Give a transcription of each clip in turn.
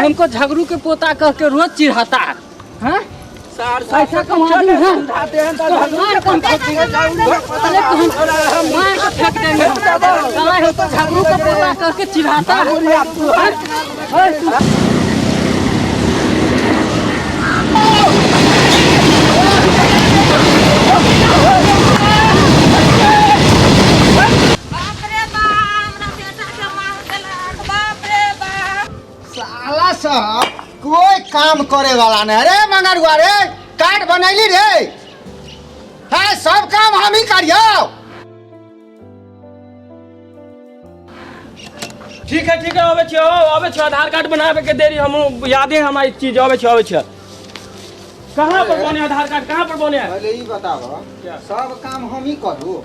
हमको झगड़ू के पोता कह के रोज चिढ़ाता है। हाँ? ऐसा कमाते हैं मार कम फेंक देंगे, झगड़ू का पोता कह के चिढ़ाता है। साला साहब कोई काम करे वाला नहीं रे मंगरुआ रे, कार्ड बनैली रे है, सब काम हम ही करियो। ठीक है आवे छे आधार कार्ड बनावे के देरी हम यादे हमारी चीज आवे छे। कहाँ पर बने आधार कार्ड, कहाँ पर बने? पहले ही बताओ सब काम हम ही करू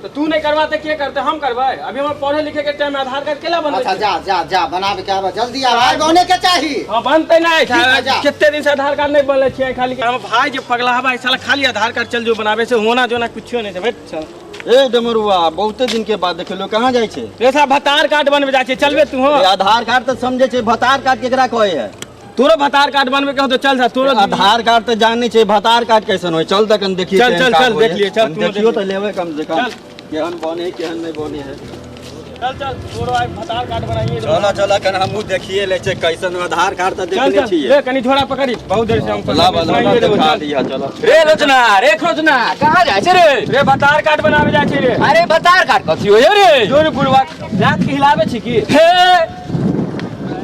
तो तू नहीं करवाते क्या करते, हम करवाए? अभी हम पढ़े लिखे के टाइम में आधार कार्ड केला बनते? अच्छा जा बनावे के आवा, जल्दी आधार बने के चाहिए। हां बनते नहीं जा। कितने दिन से आधार कार्ड नहीं बनले छे, खाली हम भाई जे पगला हवा साला खाली आधार कार्ड चल जो बनावे से होना जो ना कुछ नहीं है। चल ए डमरुआ बहुते दिन के बाद देखलो कहाँ जाय छे? ऐसा भतार कार्ड बनवे जा छे, चलबे तू? हो आधार कार्ड तो समझे छे, भतार कार्ड केकरा कहे है? तोरो भतार कार्ड बनवे के हो तो चल जा। तोरो आधार कार्ड तो जाने छे, भतार कार्ड कैसन होय? चल तकन देखिए। चल देख लिए, चल देखियो तो लेवे कम से कम केहन बने केहन नहीं बने है। चल तोरो आई भतार कार्ड बनाइए। चला कन हमहु देखिए ले छे कैसन आधार कार्ड तो देख ले चल छिए। ले कनी झोड़ा पकड़ी, बहुत देर से हम दिखा दिया। चलो रे रोजना कहाँ जाए छे रे? रे भतार कार्ड बनावे जा छे रे। अरे भतार कार्ड कथी हो रे? जोर बुढ़वा रात के हिलावे छी की? हे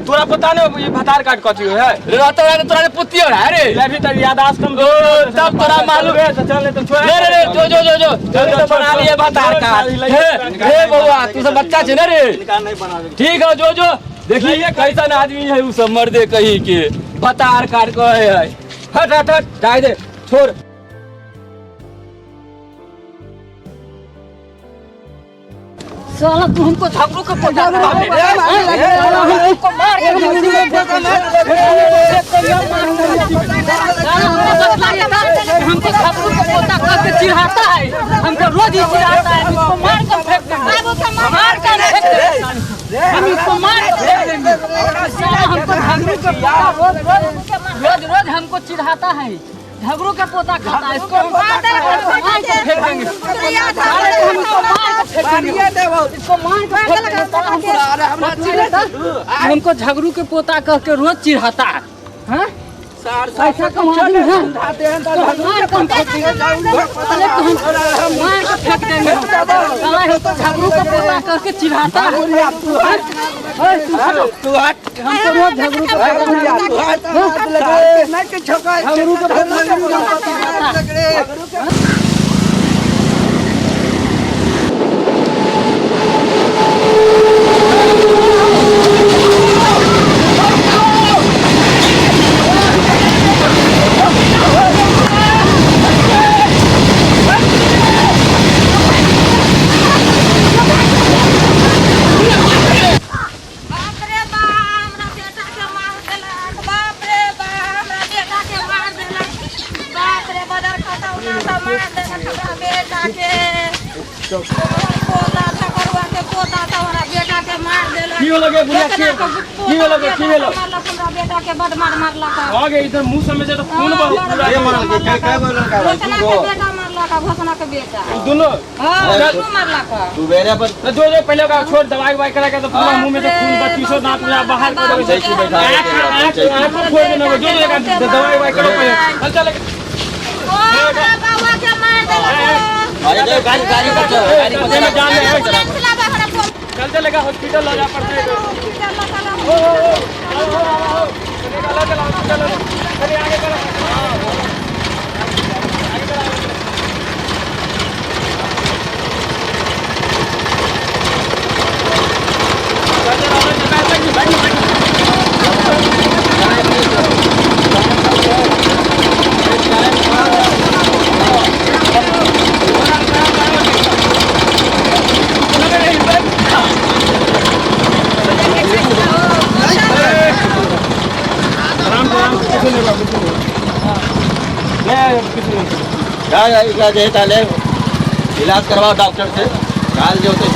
तोरा पता नहीं ये भतार कार्ड कथी हो है? रे तोरा पुतियो है रे। ले भी त याददाश्त कम तब तोरा मालूम है। चल ले तुम छोड़ रे जो जल्दी बना लिए भतार कार्ड। हे बउआ तू सब बच्चा छे ना रे? इनका नहीं बनावे। ठीक है जो देखिए कैसन आदमी है उ सब मर्दे कही के भतार कार्ड कहे है। हट जाए दे छोड़। साला तू हमको झगड़ू के पोता हमको मार के हमको झगड़ू के पोता कह के चिढ़ाता है, हमको रोज ही चिढ़ाता है। इसको मार कर फेंक देंगे, मार कर फेंक देंगे, हम इसको मार कर फेंक देंगे। साला हमको झगड़ू के पोता रोज हमको चिढ़ाता है, झगड़ू का पोता खाता है। इसको मार कर फेंक देंगे, हमको झगड़ू के पोता कह के रोज चिढ़ाता है। हाँ? ऐसा कमाते हैं मार कम फेंक देंगे, मार कर फेंक देंगे। झगड़ू का पोता कह के चिढ़ाता है। तू हट, हमको रोज झगड़ू का की लगे बुढ़िया की लगे हमरा बेटा के बड मार मारला का आगे इधर मुंह में से तो खून बहुत पूरा ये मार के क्या बोलन का भाई घोषणा के बेटा मारला का घोषणा के बेटा दोनों। हां तू मारला का तू बेरे पर तो जो पहले का छोड़ दवाई करा के तो पूरा मुंह में से खून 32 दांत में बाहर कर देवे। सही से बैठा आंख छोड़ देना जो का दवाई करो पहले। चल ओ मेरा बाबा के मार देला। अरे गाड़ी पर में जान ले चला बहरा फोन चलेगा हॉस्पिटल ले जा पड़ते हो। चलेगा हॉस्पिटल चलिए आगे करो। इलाज करवाओ डॉक्टर से, काल जो होते